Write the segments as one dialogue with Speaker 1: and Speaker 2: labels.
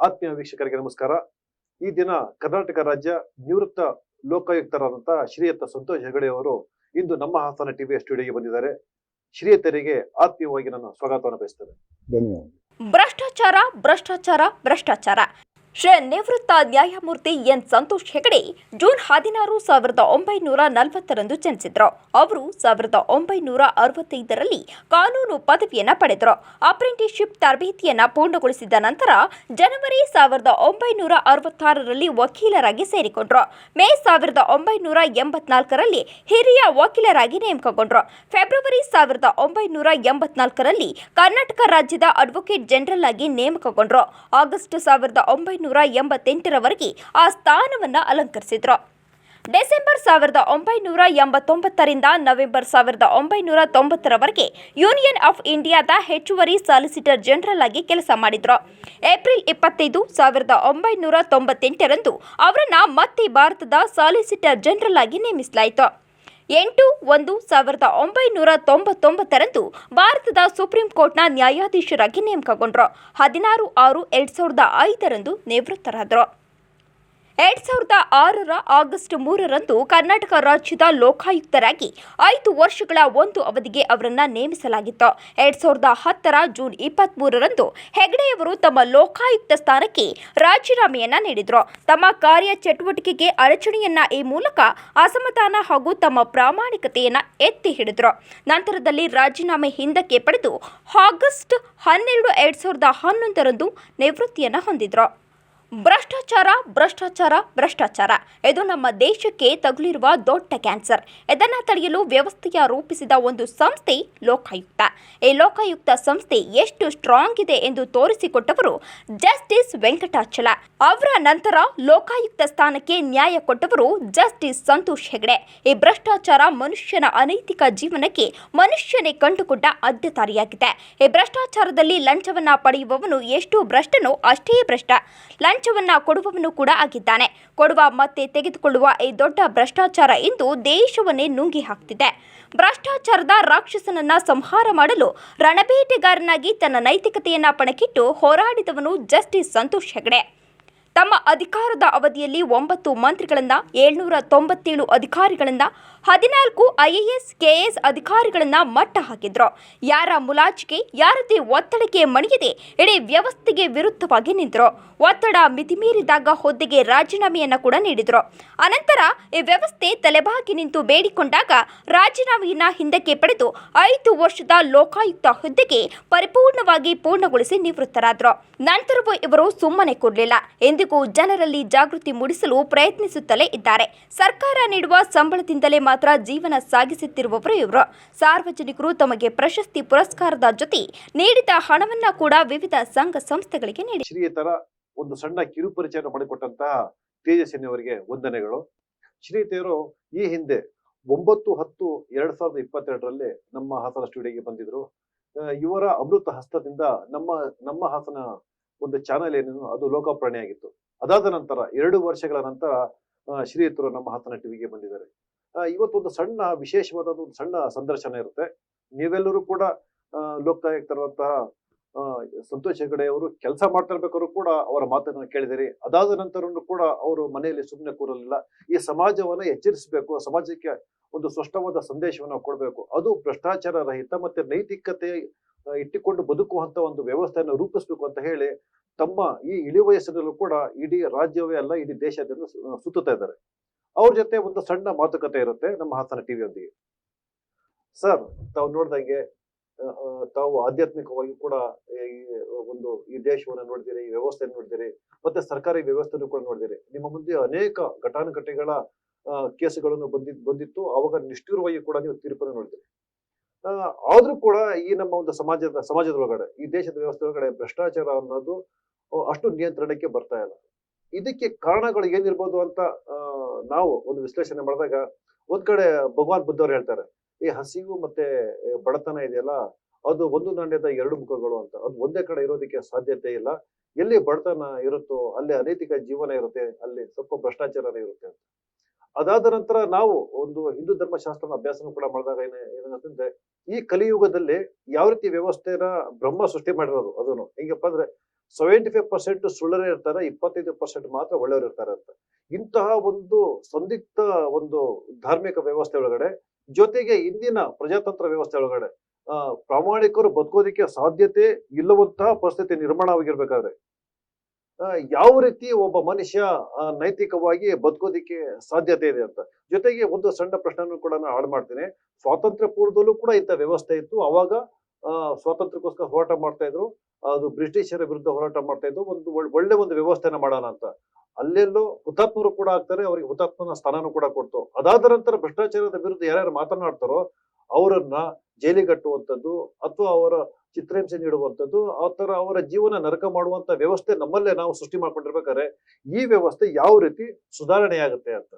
Speaker 1: ಆತ್ಮೀಯ ವೀಕ್ಷಕರಿಗೆ ನಮಸ್ಕಾರ. ಈ ದಿನ ಕರ್ನಾಟಕ ರಾಜ್ಯ ನಿವೃತ್ತ ಲೋಕಾಯುಕ್ತರಾದಂತಹ ಶ್ರೀಯುತ ಸಂತೋಷ್ ಹೆಗಡೆ ಅವರು ಇಂದು ನಮ್ಮ ಹಾಸನ ಟಿವಿಯ ಸ್ಟುಡಿಯೋಗೆ ಬಂದಿದ್ದಾರೆ. ಶ್ರೀಯುತರಿಗೆ ಆತ್ಮೀಯವಾಗಿ ನಾನು ಸ್ವಾಗತವನ್ನು ಬಯಸ್ತೇನೆ.
Speaker 2: ಧನ್ಯವಾದ.
Speaker 3: ಭ್ರಷ್ಟಾಚಾರ ಭ್ರಷ್ಟಾಚಾರ ಭ್ರಷ್ಟಾಚಾರ. ಶ್ರೀ ನಿವೃತ್ತ ನ್ಯಾಯಮೂರ್ತಿ ಎನ್ ಸಂತೋಷ್ ಹೆಗಡೆ ಜೂನ್ 16, 1940 ಜನಿಸಿದ್ರು. ಅವರು 1965ರಲ್ಲಿ ಕಾನೂನು ಪದವಿಯನ್ನ ಪಡೆದರು. ಅಪ್ರೆಂಟಿಸ್ಶಿಪ್ ತರಬೇತಿಯನ್ನ ಪೂರ್ಣಗೊಳಿಸಿದ ನಂತರ ಜನವರಿ 1966ರಲ್ಲಿ ವಕೀಲರಾಗಿ ಸೇರಿಕೊಂಡ್ರು. ಮೇ 1984ರಲ್ಲಿ ಹಿರಿಯ ವಕೀಲರಾಗಿ ನೇಮಕಗೊಂಡ್ರು. ಫೆಬ್ರವರಿ 1984ರಲ್ಲಿ ಕರ್ನಾಟಕ ರಾಜ್ಯದ ಅಡ್ವೊಕೇಟ್ ಜನರಲ್ ಆಗಿ ನೇಮಕಗೊಂಡ್ರು. ಆಗಸ್ಟ್ 1988ರವರೆಗೆ ಆ ಸ್ಥಾನವನ್ನು ಅಲಂಕರಿಸಿದ್ರು. ಡಿಸೆಂಬರ್ 1989ರಿಂದ ನವೆಂಬರ್ 1990ರವರೆಗೆ ಯೂನಿಯನ್ ಆಫ್ ಇಂಡಿಯಾದ ಹೆಚ್ಚುವರಿ ಸಾಲಿಸಿಟರ್ ಜನರಲ್ ಆಗಿ ಕೆಲಸ ಮಾಡಿದ್ರು. ಏಪ್ರಿಲ್ 25, 1998ರಂದು ಅವರನ್ನ ಮತ್ತೆ ಭಾರತದ ಸಾಲಿಸಿಟರ್ ಜನರಲ್ ಆಗಿ ನೇಮಿಸಲಾಯಿತು. 8/1/1999ರಂದು ಭಾರತದ ಸುಪ್ರೀಂ ಕೋರ್ಟ್ನ ನ್ಯಾಯಾಧೀಶರಾಗಿ ನೇಮಕಗೊಂಡರು. 16/6/2005ರಂದು ನಿವೃತ್ತರಾದರು. 2006ರ ಆಗಸ್ಟ್ 3ರಂದು ಕರ್ನಾಟಕ ರಾಜ್ಯದ ಲೋಕಾಯುಕ್ತರಾಗಿ 5 ವರ್ಷಗಳ ಒಂದು ಅವಧಿಗೆ ಅವರನ್ನು ನೇಮಿಸಲಾಗಿತ್ತು. 2010ರ ಜೂನ್ 23ರಂದು ಹೆಗಡೆಯವರು ತಮ್ಮ ಲೋಕಾಯುಕ್ತ ಸ್ಥಾನಕ್ಕೆ ರಾಜೀನಾಮೆಯನ್ನ ನೀಡಿದರು. ತಮ್ಮ ಕಾರ್ಯ ಚಟುವಟಿಕೆಗೆ ಅಡಚಣೆಯನ್ನ ಈ ಮೂಲಕ ಅಸಮಾಧಾನ ಹಾಗೂ ತಮ್ಮ ಪ್ರಾಮಾಣಿಕತೆಯನ್ನ ಎತ್ತಿ ಹಿಡಿದರು. ನಂತರದಲ್ಲಿ ರಾಜೀನಾಮೆ ಹಿಂದಕ್ಕೆ ಪಡೆದು ಆಗಸ್ಟ್ 12, 2011ರಂದು ನಿವೃತ್ತಿಯನ್ನ ಹೊಂದಿದ್ರು. ಭ್ರಷ್ಟಾಚಾರ ಭ್ರಷ್ಟಾಚಾರ ಭ್ರಷ್ಟಾಚಾರ ಇದು ನಮ್ಮ ದೇಶಕ್ಕೆ ತಗುಲಿರುವ ದೊಡ್ಡ ಕ್ಯಾನ್ಸರ್. ಇದನ್ನು ತಡೆಯಲು ವ್ಯವಸ್ಥೆಯ ರೂಪಿಸಿದ ಒಂದು ಸಂಸ್ಥೆ ಲೋಕಾಯುಕ್ತ. ಈ ಲೋಕಾಯುಕ್ತ ಸಂಸ್ಥೆ ಎಷ್ಟು ಸ್ಟ್ರಾಂಗ್ ಇದೆ ಎಂದು ತೋರಿಸಿಕೊಟ್ಟವರು ಜಸ್ಟಿಸ್ ವೆಂಕಟಾಚಲ. ಅವರ ನಂತರ ಲೋಕಾಯುಕ್ತ ಸ್ಥಾನಕ್ಕೆ ನ್ಯಾಯ ಕೊಟ್ಟವರು ಜಸ್ಟಿಸ್ ಸಂತೋಷ್ ಹೆಗಡೆ. ಈ ಭ್ರಷ್ಟಾಚಾರ ಮನುಷ್ಯನ ಅನೈತಿಕ ಜೀವನಕ್ಕೆ ಮನುಷ್ಯನೇ ಕಂಡುಕೊಂಡ ಅಡ್ಡದಾರಿಯಾಗಿದೆ. ಈ ಭ್ರಷ್ಟಾಚಾರದಲ್ಲಿ ಲಂಚವನ್ನ ಪಡೆಯುವವನು ಎಷ್ಟು ಭ್ರಷ್ಟನೋ ಅಷ್ಟೇ ಭ್ರಷ್ಟ. ಲಂಚವನ್ನ ಕೊಡುವವನು ಕೂಡ ಆಗಿದ್ದಾನೆ. ಕೊಡುವ ಮತ್ತೆ ತೆಗೆದುಕೊಳ್ಳುವ ಈ ದೊಡ್ಡ ಭ್ರಷ್ಟಾಚಾರ ಇಂದು ದೇಶವನ್ನೇ ನುಂಗಿ ಹಾಕ್ತಿದೆ. ಭ್ರಷ್ಟಾಚಾರದ ರಾಕ್ಷಸನನ್ನ ಸಂಹಾರ ಮಾಡಲು ರಣಬೇಟೆಗಾರನಾಗಿ ತನ್ನ ನೈತಿಕತೆಯನ್ನ ಪಣಕ್ಕಿಟ್ಟು ಹೋರಾಡಿದವನು ಜಸ್ಟಿಸ್ ಸಂತೋಷ್ ಹೆಗಡೆ. ತಮ್ಮ ಅಧಿಕಾರದ ಅವಧಿಯಲ್ಲಿ 9 ಮಂತ್ರಿಗಳನ್ನ, 797 ಅಧಿಕಾರಿಗಳನ್ನ, 14 IAS, KS ಅಧಿಕಾರಿಗಳನ್ನ ಮಟ್ಟ ಹಾಕಿದ್ರು. ಯಾರ ಮುಲಾಜಿಗೆ, ಯಾರದೇ ಒತ್ತಡಕ್ಕೆ ಮಣಿಯದೆ ಇಡೀ ವ್ಯವಸ್ಥೆಗೆ ವಿರುದ್ಧವಾಗಿ ನಿಂತರು. ಒತ್ತಡ ಮಿತಿಮೀರಿದಾಗ ಹುದ್ದೆಗೆ ರಾಜೀನಾಮೆಯನ್ನ ಕೂಡ ನೀಡಿದ್ರು. ಅನಂತರ ಈ ವ್ಯವಸ್ಥೆ ತಲೆಬಾಗಿ ನಿಂತು ಬೇಡಿಕೊಂಡಾಗ ರಾಜೀನಾಮೆಯನ್ನ ಹಿಂದಕ್ಕೆ ಪಡೆದು 5 ವರ್ಷದ ಲೋಕಾಯುಕ್ತ ಹುದ್ದೆಗೆ ಪರಿಪೂರ್ಣವಾಗಿ ಪೂರ್ಣಗೊಳಿಸಿ ನಿವೃತ್ತರಾದರು. ನಂತರವೂ ಇವರು ಸುಮ್ಮನೆ ಕೂರಲಿಲ್ಲ. ಎಂದಿಗೂ ಜನರಲ್ಲಿ ಜಾಗೃತಿ ಮೂಡಿಸಲು ಪ್ರಯತ್ನಿಸುತ್ತಲೇ ಇದ್ದಾರೆ. ಸರ್ಕಾರ ನೀಡುವ ಸಂಬಳದಿಂದಲೇ ಮಾತ್ರ ಜೀವನ ಸಾಗಿಸುತ್ತಿರುವವರು ಇವರು. ಸಾರ್ವಜನಿಕರು ತಮಗೆ ಪ್ರಶಸ್ತಿ ಪುರಸ್ಕಾರದ ಜೊತೆ ನೀಡಿದ ಹಣವನ್ನ ಕೂಡ ವಿವಿಧ ಸಂಘ ಸಂಸ್ಥೆಗಳಿಗೆ ನೀಡಿ
Speaker 1: ಶ್ರೀಯುತರ ಒಂದು ಸಣ್ಣ ಕಿರುಪರಿಚಯ ಮಾಡಿಕೊಟ್ಟಂತಹ ತೇಜಸ್ವಿನಿ ಅವರಿಗೆ ವಂದನೆಗಳು. ಶ್ರೀಯುತರು ಈ ಹಿಂದೆ 9/10/2022ರಲ್ಲಿ ನಮ್ಮ ಹಾಸನ ಸ್ಟುಡಿಯೋಗೆ ಬಂದಿದ್ರು. ಇವರ ಅಮೃತ ಹಸ್ತದಿಂದ ನಮ್ಮ ಹಾಸನ ಒಂದು ಚಾನೆಲ್ ಏನೇನು ಅದು ಲೋಕಾರ್ಪಣೆ ಆಗಿತ್ತು. ಅದಾದ ನಂತರ 2 ವರ್ಷಗಳ ನಂತರ ಶ್ರೀಯುತರು ನಮ್ಮ ಹಾಸನ ಟಿವಿಗೆ ಬಂದಿದ್ದಾರೆ. ಇವತ್ತೊಂದು ಸಣ್ಣ ವಿಶೇಷವಾದ ಒಂದು ಸಣ್ಣ ಸಂದರ್ಶನ ಇರುತ್ತೆ. ನೀವೆಲ್ಲರೂ ಕೂಡ ಲೋಕಾಯುಕ್ತರಾದಂತಹ ಸಂತೋಷ್ ಹೆಗಡೆ ಅವರು ಕೆಲಸ ಮಾಡ್ತಾ ಇರ್ಬೇಕಾದ್ರು ಕೂಡ ಅವರ ಮಾತನ್ನ ಕೇಳಿದಿರಿ. ಅದಾದ ನಂತರನು ಕೂಡ ಅವರು ಮನೆಯಲ್ಲಿ ಸುಮ್ಮನೆ ಕೂರಲಿಲ್ಲ. ಈ ಸಮಾಜವನ್ನ ಎಚ್ಚರಿಸಬೇಕು, ಸಮಾಜಕ್ಕೆ ಒಂದು ಸ್ಪಷ್ಟವಾದ ಸಂದೇಶವನ್ನು ಕೊಡಬೇಕು, ಅದು ಭ್ರಷ್ಟಾಚಾರ ರಹಿತ ಮತ್ತೆ ನೈತಿಕತೆ ಇಟ್ಟುಕೊಂಡು ಬದುಕುವಂತ ಒಂದು ವ್ಯವಸ್ಥೆಯನ್ನು ರೂಪಿಸಬೇಕು ಅಂತ ಹೇಳಿ ತಮ್ಮ ಈ ಇಳಿ ವಯಸ್ಸಿನಲ್ಲೂ ಕೂಡ ಇಡೀ ರಾಜ್ಯವೇ ಅಲ್ಲ ಇಡೀ ದೇಶದಿಂದ ಸುತ್ತುತ್ತಾ ಇದ್ದಾರೆ. ಅವ್ರ ಜೊತೆ ಒಂದು ಸಣ್ಣ ಮಾತುಕತೆ ಇರುತ್ತೆ ನಮ್ಮ ಹಾಸನ ಟಿವಿಯೊಂದಿಗೆ. ಸರ್, ತಾವು ನೋಡ್ದಂಗೆ ತಾವು ಆಧ್ಯಾತ್ಮಿಕವಾಗಿ ಕೂಡ ಈ ದೇಶವನ್ನ ನೋಡಿದಿರಿ, ಈ ವ್ಯವಸ್ಥೆಯನ್ನು ನೋಡಿದಿರಿ, ಮತ್ತೆ ಸರ್ಕಾರಿ ವ್ಯವಸ್ಥೆಯನ್ನು ಕೂಡ ನೋಡಿದಿರಿ. ನಿಮ್ಮ ಮುಂದೆ ಅನೇಕ ಘಟಾನುಘಟಿಗಳ ಕೇಸುಗಳನ್ನು ಬಂದಿತ್ತು. ಅವಾಗ ನಿಷ್ಠುರವಾಗಿ ಕೂಡ ನೀವು ತೀರ್ಪನ್ನು ನೋಡಿದಿರಿ. ಆದ್ರೂ ಕೂಡ ಈ ನಮ್ಮ ಒಂದು ಸಮಾಜದೊಳಗಡೆ, ಈ ದೇಶದ ವ್ಯವಸ್ಥೆ ಒಳಗಡೆ ಭ್ರಷ್ಟಾಚಾರ ಅನ್ನೋದು ಅಷ್ಟು ನಿಯಂತ್ರಣಕ್ಕೆ ಬರ್ತಾ ಇಲ್ಲ. ಇದಕ್ಕೆ ಕಾರಣಗಳು ಏನಿರ್ಬೋದು ಅಂತ ನಾವು ಒಂದು ವಿಶ್ಲೇಷಣೆ ಮಾಡಿದಾಗ ಒಂದ್ ಕಡೆ ಭಗವಾನ್ ಬುದ್ಧವ್ರು ಹೇಳ್ತಾರೆ, ಈ ಹಸಿವು ಮತ್ತೆ ಬಡತನ ಇದೆಯಲ್ಲ ಅದು ಒಂದು ನಾಣ್ಯದ 2 ಮುಖಗಳು ಅಂತ. ಅದು ಒಂದೇ ಕಡೆ ಇರೋದಕ್ಕೆ ಸಾಧ್ಯತೆ ಇಲ್ಲ. ಎಲ್ಲಿ ಬಡತನ ಇರುತ್ತೋ ಅಲ್ಲಿ ಅನೈತಿಕ ಜೀವನ ಇರುತ್ತೆ, ಅಲ್ಲಿ ಸ್ವಲ್ಪ ಭ್ರಷ್ಟಾಚಾರ ಇರುತ್ತೆ ಅಂತ. ಅದಾದ ನಂತರ ನಾವು ಒಂದು ಹಿಂದೂ ಧರ್ಮಶಾಸ್ತ್ರ ಅಭ್ಯಾಸನೂ ಕೂಡ ಮಾಡಿದಾಗ ಏನಂತಂದ್ರೆ ಈ ಕಲಿಯುಗದಲ್ಲಿ ಯಾವ ರೀತಿ ವ್ಯವಸ್ಥೆನ ಬ್ರಹ್ಮ ಸೃಷ್ಟಿ ಮಾಡಿರೋದು ಅದನ್ನು ಹೆಂಗಪ್ಪ ಅಂದ್ರೆ 75% ಸುಳ್ಳರೇ ಇರ್ತಾರೆ, 25% ಮಾತ್ರ ಒಳ್ಳೆಯವರು ಇರ್ತಾರೆ ಅಂತ. ಇಂತಹ ಒಂದು ಸಂದಿಗ್ಧ ಒಂದು ಧಾರ್ಮಿಕ ವ್ಯವಸ್ಥೆ ಒಳಗಡೆ, ಜೊತೆಗೆ ಇಂದಿನ ಪ್ರಜಾತಂತ್ರ ವ್ಯವಸ್ಥೆ ಒಳಗಡೆ ಪ್ರಾಮಾಣಿಕರು ಬದುಕೋದಿಕ್ಕೆ ಸಾಧ್ಯತೆ ಇಲ್ಲವಂತಹ ಪರಿಸ್ಥಿತಿ ನಿರ್ಮಾಣವಾಗಿರ್ಬೇಕಾದ್ರೆ ಯಾವ ರೀತಿ ಒಬ್ಬ ಮನುಷ್ಯ ನೈತಿಕವಾಗಿ ಬದುಕೋದಿಕ್ಕೆ ಸಾಧ್ಯತೆ ಇದೆ ಅಂತ. ಜೊತೆಗೆ ಒಂದು ಸಣ್ಣ ಪ್ರಶ್ನೆಯನ್ನು ಕೂಡ ನಾನು ಹಾಳು ಮಾಡ್ತೀನಿ. ಸ್ವಾತಂತ್ರ್ಯ ಪೂರ್ವದಲ್ಲೂ ಕೂಡ ಇಂಥ ವ್ಯವಸ್ಥೆ ಇತ್ತು. ಅವಾಗ ಸ್ವಾತಂತ್ರ್ಯಕ್ಕೋಸ್ಕರ ಹೋರಾಟ ಮಾಡ್ತಾ ಇದ್ರು. ಅದು ಬ್ರಿಟಿಷರ ವಿರುದ್ಧ ಹೋರಾಟ ಮಾಡ್ತಾ ಇದ್ದು. ಒಂದು ಒಳ್ಳೆ ಒಂದು ವ್ಯವಸ್ಥೆನ ಮಾಡೋಣ ಅಂತ. ಅಲ್ಲೆಲ್ಲೋ ಹುತಾತ್ಮರು ಕೂಡ ಆಗ್ತಾರೆ, ಅವರಿಗೆ ಹುತಾತ್ಮನ ಸ್ಥಾನನೂ ಕೂಡ ಕೊಡ್ತು. ಅದಾದ ನಂತರ ಭ್ರಷ್ಟಾಚಾರದ ವಿರುದ್ಧ ಯಾರ್ಯಾರು ಮಾತನಾಡ್ತಾರೋ ಅವರನ್ನ ಜೈಲಿಗಟ್ಟುವಂಥದ್ದು ಅಥವಾ ಅವರ ಚಿತ್ರಹಿಂಸೆ ನೀಡುವಂಥದ್ದು, ಆ ತರ ಅವರ ಜೀವನ ನರಕ ಮಾಡುವಂತ ವ್ಯವಸ್ಥೆ ನಮ್ಮಲ್ಲೇ ನಾವು ಸೃಷ್ಟಿ ಮಾಡ್ಕೊಂಡಿರ್ಬೇಕಾದ್ರೆ ಈ ವ್ಯವಸ್ಥೆ ಯಾವ ರೀತಿ ಸುಧಾರಣೆ ಆಗುತ್ತೆ ಅಂತ.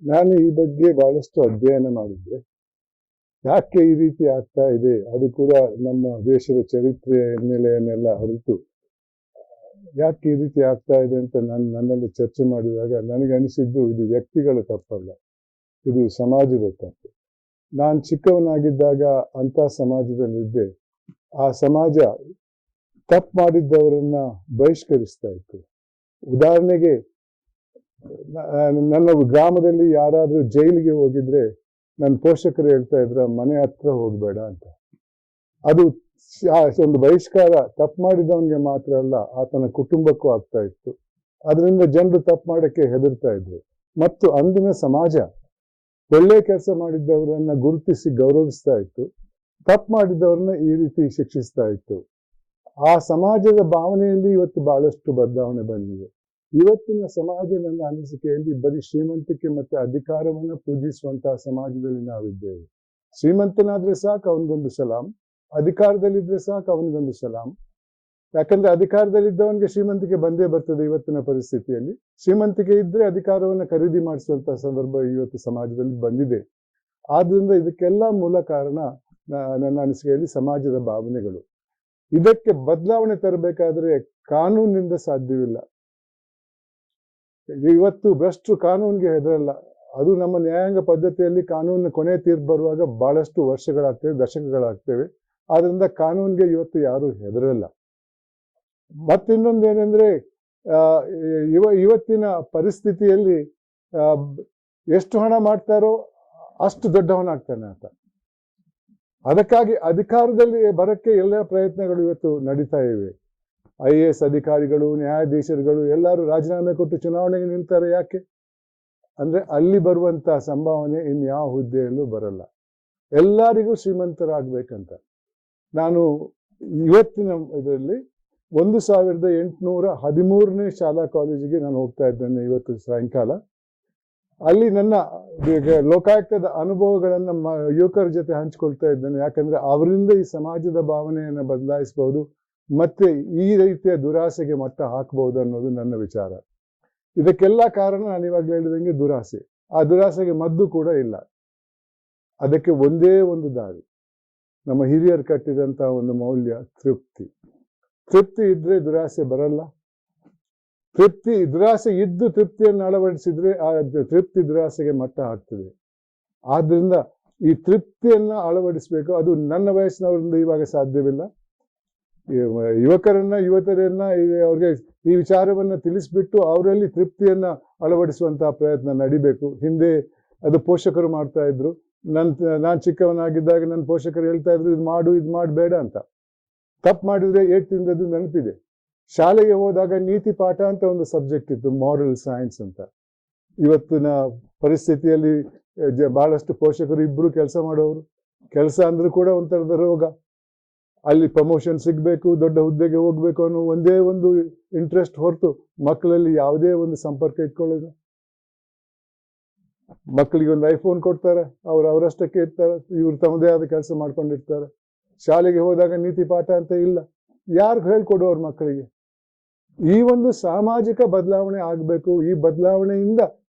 Speaker 2: ನಾನು ಈ ಬಗ್ಗೆ ಬಹಳಷ್ಟು ಅಧ್ಯಯನ ಮಾಡಿದ್ದೆ. ಯಾಕೆ ಈ ರೀತಿ ಆಗ್ತಾ ಇದೆ, ಅದು ಕೂಡ ನಮ್ಮ ದೇಶದ ಚರಿತ್ರೆಯ ಹಿನ್ನೆಲೆಯನ್ನೆಲ್ಲ ಅರಿತು ಯಾಕೆ ಈ ರೀತಿ ಆಗ್ತಾ ಇದೆ ಅಂತ ನನ್ನಲ್ಲಿ ಚರ್ಚೆ ಮಾಡಿದಾಗ ನನಗೆ ಅನಿಸಿದ್ದು, ಇದು ವ್ಯಕ್ತಿಗಳ ತಪ್ಪಲ್ಲ, ಇದು ಸಮಾಜದ ತಪ್ಪು. ನಾನು ಚಿಕ್ಕವನಾಗಿದ್ದಾಗ ಅಂತ ಸಮಾಜದಲ್ಲಿದ್ದೆ. ಆ ಸಮಾಜ ತಪ್ಪು ಮಾಡಿದ್ದವರನ್ನ ಬಹಿಷ್ಕರಿಸ್ತಾ ಇತ್ತು. ಉದಾಹರಣೆಗೆ, ನನ್ನ ಗ್ರಾಮದಲ್ಲಿ ಯಾರಾದ್ರೂ ಜೈಲಿಗೆ ಹೋಗಿದ್ರೆ ನನ್ನ ಪೋಷಕರು ಹೇಳ್ತಾ ಇದ್ರ ಮನೆ ಹತ್ರ ಹೋಗ್ಬೇಡ ಅಂತ. ಅದು ಒಂದು ಬಹಿಷ್ಕಾರ ತಪ್ಪು ಮಾಡಿದವನಿಗೆ ಮಾತ್ರ ಅಲ್ಲ, ಆತನ ಕುಟುಂಬಕ್ಕೂ ಆಗ್ತಾ ಇತ್ತು. ಅದರಿಂದ ಜನರು ತಪ್ಪು ಮಾಡಕ್ಕೆ ಹೆದರ್ತಾ ಇದ್ರು. ಮತ್ತು ಅಂದಿನ ಸಮಾಜ ಒಳ್ಳೆ ಕೆಲಸ ಮಾಡಿದ್ದವರನ್ನ ಗುರುತಿಸಿ ಗೌರವಿಸ್ತಾ ಇತ್ತು, ತಪ್ಪು ಮಾಡಿದ್ದವ್ರನ್ನ ಈ ರೀತಿ ಶಿಕ್ಷಿಸ್ತಾ ಇತ್ತು. ಆ ಸಮಾಜದ ಭಾವನೆಯಲ್ಲಿ ಇವತ್ತು ಬಹಳಷ್ಟು ಬದಲಾವಣೆ ಬಂದಿದೆ. ಇವತ್ತಿನ ಸಮಾಜ ನನ್ನ ಅನಿಸಿಕೆಯಲ್ಲಿ ಬರೀ ಶ್ರೀಮಂತಿಕೆ ಮತ್ತೆ ಅಧಿಕಾರವನ್ನ ಪೂಜಿಸುವಂತಹ ಸಮಾಜದಲ್ಲಿ ನಾವಿದ್ದೇವೆ. ಶ್ರೀಮಂತನಾದ್ರೆ ಸಾಕು ಅವನಿಗೊಂದು ಸಲಾಂ, ಅಧಿಕಾರದಲ್ಲಿದ್ರೆ ಸಾಕು ಅವನಿಗೊಂದು ಸಲಾಂ. ಯಾಕಂದ್ರೆ ಅಧಿಕಾರದಲ್ಲಿದ್ದವನಿಗೆ ಶ್ರೀಮಂತಿಕೆ ಬಂದೇ ಬರ್ತದೆ. ಇವತ್ತಿನ ಪರಿಸ್ಥಿತಿಯಲ್ಲಿ ಶ್ರೀಮಂತಿಕೆ ಇದ್ರೆ ಅಧಿಕಾರವನ್ನ ಖರೀದಿ ಮಾಡಿಸುವಂತಹ ಸಂದರ್ಭ ಇವತ್ತು ಸಮಾಜದಲ್ಲಿ ಬಂದಿದೆ. ಆದ್ರಿಂದ ಇದಕ್ಕೆಲ್ಲ ಮೂಲ ಕಾರಣ ನನ್ನ ಅನಿಸಿಕೆಯಲ್ಲಿ ಸಮಾಜದ ಭಾವನೆಗಳು. ಇದಕ್ಕೆ ಬದಲಾವಣೆ ತರಬೇಕಾದ್ರೆ ಕಾನೂನಿನಿಂದ ಸಾಧ್ಯವಿಲ್ಲ. ಇವತ್ತು ಭ್ರಷ್ಟರು ಕಾನೂನಿಗೆ ಹೆದರಲ್ಲ. ಅದು ನಮ್ಮ ನ್ಯಾಯಾಂಗ ಪದ್ಧತಿಯಲ್ಲಿ ಕಾನೂನಿನ ಕೊನೆ ತೀರ್ಪು ಬರುವಾಗ ಬಹಳಷ್ಟು ವರ್ಷಗಳಾಗ್ತವೆ, ದಶಕಗಳಾಗ್ತವೆ. ಆದ್ರಿಂದ ಕಾನೂನಿಗೆ ಇವತ್ತು ಯಾರು ಹೆದರಲ್ಲ. ಮತ್ತಿನ್ನೊಂದೇನೆಂದ್ರೆ, ಇವತ್ತಿನ ಪರಿಸ್ಥಿತಿಯಲ್ಲಿ ಎಷ್ಟು ಹಣ ಮಾಡ್ತಾರೋ ಅಷ್ಟು ದೊಡ್ಡವನಾಗ್ತಾನೆ ಅಂತ. ಅದಕ್ಕಾಗಿ ಅಧಿಕಾರದಲ್ಲಿ ಬರಕ್ಕೆ ಎಲ್ಲ ಪ್ರಯತ್ನಗಳು ಇವತ್ತು ನಡೀತಾ ಇವೆ. IAS ಅಧಿಕಾರಿಗಳು, ನ್ಯಾಯಾಧೀಶರುಗಳು ಎಲ್ಲರೂ ರಾಜೀನಾಮೆ ಕೊಟ್ಟು ಚುನಾವಣೆಗೆ ನಿಲ್ತಾರೆ. ಯಾಕೆ ಅಂದ್ರೆ ಅಲ್ಲಿ ಬರುವಂತ ಸಂಭಾವನೆ ಇನ್ಯಾವ ಹುದ್ದೆಯಲ್ಲೂ ಬರಲ್ಲ. ಎಲ್ಲರಿಗೂ ಶ್ರೀಮಂತರಾಗ್ಬೇಕಂತ. ನಾನು ಇವತ್ತಿನ ಇದರಲ್ಲಿ 1813ನೇ ಶಾಲಾ ಕಾಲೇಜಿಗೆ ನಾನು ಹೋಗ್ತಾ ಇದ್ದೇನೆ ಇವತ್ತು ಸಾಯಂಕಾಲ. ಅಲ್ಲಿ ನನ್ನ ಲೋಕಾಯುಕ್ತದ ಅನುಭವಗಳನ್ನ ಯುವಕರ ಜೊತೆ ಹಂಚ್ಕೊಳ್ತಾ ಇದ್ದೇನೆ. ಯಾಕಂದ್ರೆ ಅವರಿಂದ ಈ ಸಮಾಜದ ಭಾವನೆಯನ್ನು ಬದಲಾಯಿಸಬಹುದು, ಮತ್ತೆ ಈ ರೀತಿಯ ದುರಾಸೆಗೆ ಮಟ್ಟ ಹಾಕಬಹುದು ಅನ್ನೋದು ನನ್ನ ವಿಚಾರ. ಇದಕ್ಕೆಲ್ಲ ಕಾರಣ ನಾನು ಇವಾಗ ಹೇಳಿದಂಗೆ ದುರಾಸೆ. ಆ ದುರಾಸೆಗೆ ಮದ್ದು ಕೂಡ ಇಲ್ಲ. ಅದಕ್ಕೆ ಒಂದೇ ಒಂದು ದಾರಿ, ನಮ್ಮ ಹಿರಿಯರು ಕಟ್ಟಿದಂತಹ ಒಂದು ಮೌಲ್ಯ, ತೃಪ್ತಿ. ತೃಪ್ತಿ ಇದ್ರೆ ದುರಾಸೆ ಬರಲ್ಲ. ದುರಾಸೆ ಇದ್ದು ತೃಪ್ತಿಯನ್ನು ಅಳವಡಿಸಿದ್ರೆ ಆ ತೃಪ್ತಿ ದುರಾಸೆಗೆ ಮಟ್ಟ ಹಾಕ್ತದೆ. ಆದ್ರಿಂದ ಈ ತೃಪ್ತಿಯನ್ನ ಅಳವಡಿಸ್ಬೇಕು. ಅದು ನನ್ನ ವಯಸ್ಸಿನವರಿಂದ ಇವಾಗ ಸಾಧ್ಯವಿಲ್ಲ. ಯುವತರನ್ನ ಅವ್ರಿಗೆ ಈ ವಿಚಾರವನ್ನ ತಿಳಿಸ್ಬಿಟ್ಟು ಅವರಲ್ಲಿ ತೃಪ್ತಿಯನ್ನ ಅಳವಡಿಸುವಂತಹ ಪ್ರಯತ್ನ ನಡಿಬೇಕು. ಹಿಂದೆ ಅದು ಪೋಷಕರು ಮಾಡ್ತಾ ಇದ್ರು. ನಾನು ಚಿಕ್ಕವನಾಗಿದ್ದಾಗ ನನ್ನ ಪೋಷಕರು ಹೇಳ್ತಾ ಇದ್ರು, ಇದು ಮಾಡಬೇಡ ಅಂತ. ತಪ್ಪು ಮಾಡಿದ್ರೆ ಏಟ್ ತಿಂದದ್ದು ನೆನಪಿದೆ. ಶಾಲೆಗೆ ಹೋದಾಗ ನೀತಿ ಪಾಠ ಅಂತ ಒಂದು ಸಬ್ಜೆಕ್ಟ್ ಇತ್ತು, ಮಾರಲ್ ಸೈನ್ಸ್ ಅಂತ. ಇವತ್ತಿನ ಪರಿಸ್ಥಿತಿಯಲ್ಲಿ ಬಹಳಷ್ಟು ಪೋಷಕರು ಇಬ್ರು ಕೆಲಸ ಮಾಡೋರು. ಕೆಲಸ ಅಂದ್ರೂ ಕೂಡ ಒಂಥರದ ರೋಗ. ಅಲ್ಲಿ ಪ್ರಮೋಷನ್ ಸಿಗ್ಬೇಕು, ದೊಡ್ಡ ಹುದ್ದೆಗೆ ಹೋಗ್ಬೇಕು ಅನ್ನೋ ಒಂದೇ ಒಂದು ಇಂಟ್ರೆಸ್ಟ್ ಹೊರತು ಮಕ್ಕಳಲ್ಲಿ ಯಾವುದೇ ಒಂದು ಸಂಪರ್ಕ ಇಟ್ಕೊಳ್ಳೋದು. ಮಕ್ಕಳಿಗೆ ಒಂದು ಐಫೋನ್ ಕೊಡ್ತಾರೆ, ಅವರಷ್ಟಕ್ಕೆ ಇರ್ತಾರೆ, ಇವ್ರು ತಮ್ಮದೇ ಆದ ಕೆಲಸ ಮಾಡ್ಕೊಂಡಿರ್ತಾರೆ. ಶಾಲೆಗೆ ಹೋದಾಗ ನೀತಿ ಪಾಠ ಅಂತ ಇಲ್ಲ. ಯಾರು ಹೇಳ್ಕೊಡೋರು ಮಕ್ಕಳಿಗೆ? ಈ ಒಂದು ಸಾಮಾಜಿಕ ಬದಲಾವಣೆ ಆಗ್ಬೇಕು. ಈ ಬದಲಾವಣೆಯಿಂದ